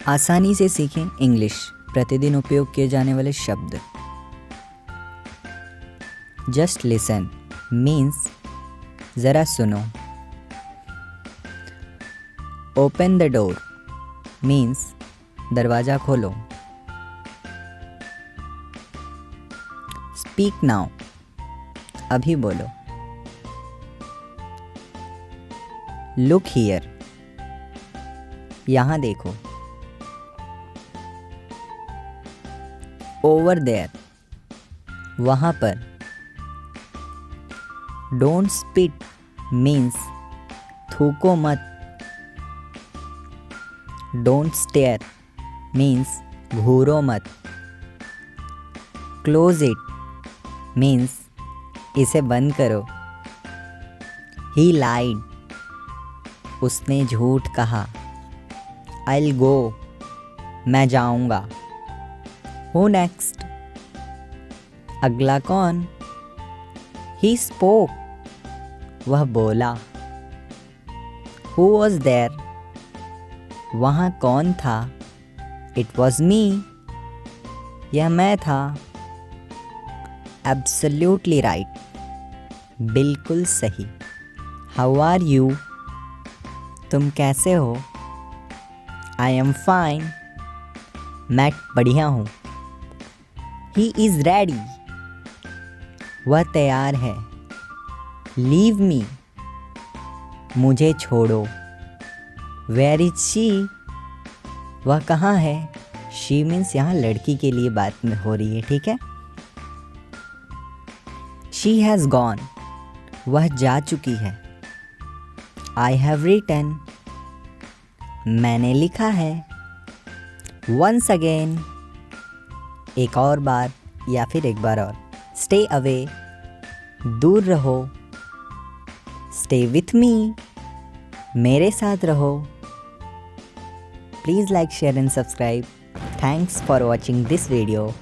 आसानी से सीखें इंग्लिश, प्रतिदिन उपयोग किए जाने वाले शब्द। जस्ट लिसन मीन्स ज़रा सुनो। ओपन द डोर मीन्स दरवाज़ा खोलो। स्पीक नाउ अभी बोलो। लुक हियर यहाँ देखो। ओवर देयर वहाँ पर। डोंट स्पिट मीन्स थूको मत। डोंट स्टेयर मीन्स घूरो मत। क्लोज इट मीन्स इसे बंद करो। ही लाइड उसने झूठ कहा। I'll go मैं जाऊंगा। Who next अगला कौन। He spoke वह बोला। Who was there वहाँ कौन था। It was me यह मैं था। Absolutely right बिल्कुल सही। How are you तुम कैसे हो। I am fine मैं बढ़िया हूँ। He is ready वह तैयार है। Leave me मुझे छोड़ो। Where is she वह कहाँ है। She means यहाँ लड़की के लिए बात में हो रही है, ठीक है। She has gone वह जा चुकी है। I have written मैंने लिखा है। Once again एक और बार या फिर एक बार और। Stay away दूर रहो। Stay with me मेरे साथ रहो। Please like, share and subscribe. Thanks for watching this video.